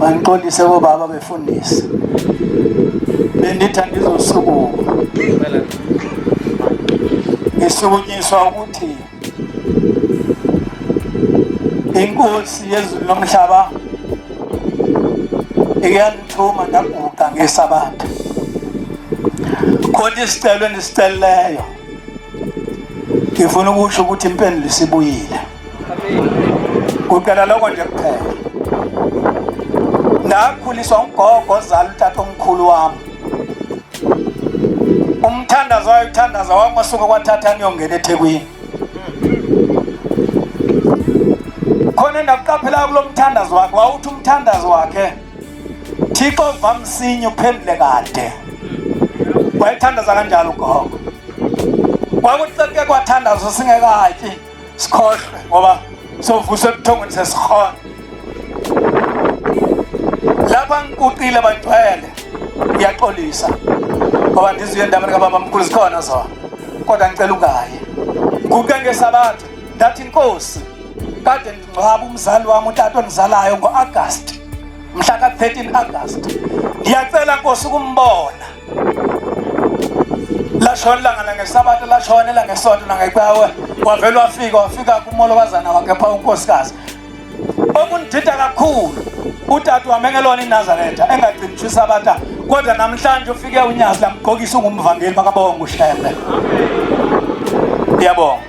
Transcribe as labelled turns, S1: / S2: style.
S1: Banixolise obaba befundisa. Bendithi andizosukuma. Ngisukunyiswa ukuthi inkosi yezulu nomhlaba ikuyangithuma ndaguqa ngesabatha. Khona isicelo endisicelileyo. Ngifuna ukusho ukuthi impendulo isibuyile. Kuqala lokho nje kuphela. Ndakhuliswa ugogo ozala utata omkhulu wami. Umthandazo wayethandaza wamasuka kwathatha niyongena eThekwini. Khona ndakuqaphela kulomthandazo wakhe wawuthi umthandazo wakhe Thixo vamsinye uphendule kade. Wayethandaza kanjalo ugogo. Kwakuthi kwathandazo singekatyi sikhohlwe ngoba sovusa ebuthongweni sesikhona. Lapha ngikuqile bantwele iyaxolisa ngoba ndiziyo endabeni kababa mkhulu sikhona zona kodwa ngicela ungayi nguke ngesabatha ndathi inkosi kade ngingcwaba umzali wami utata ongizalayo ngoAugust mhla ka-13 August ngiyacela nkosi ukumbona lashona ilanga ngesabatha lashona ilanga ngesonto nangecawe wavela wafika kumolokazana wakhe pha unkosikazi okundida kakhulu utata wami engelona iNazaretha engagcinishwa isabatha kodwa namhlanje ufike unyazi lamgqokisa ungumvangeli makabonga uHlembe. Ngiyabonga.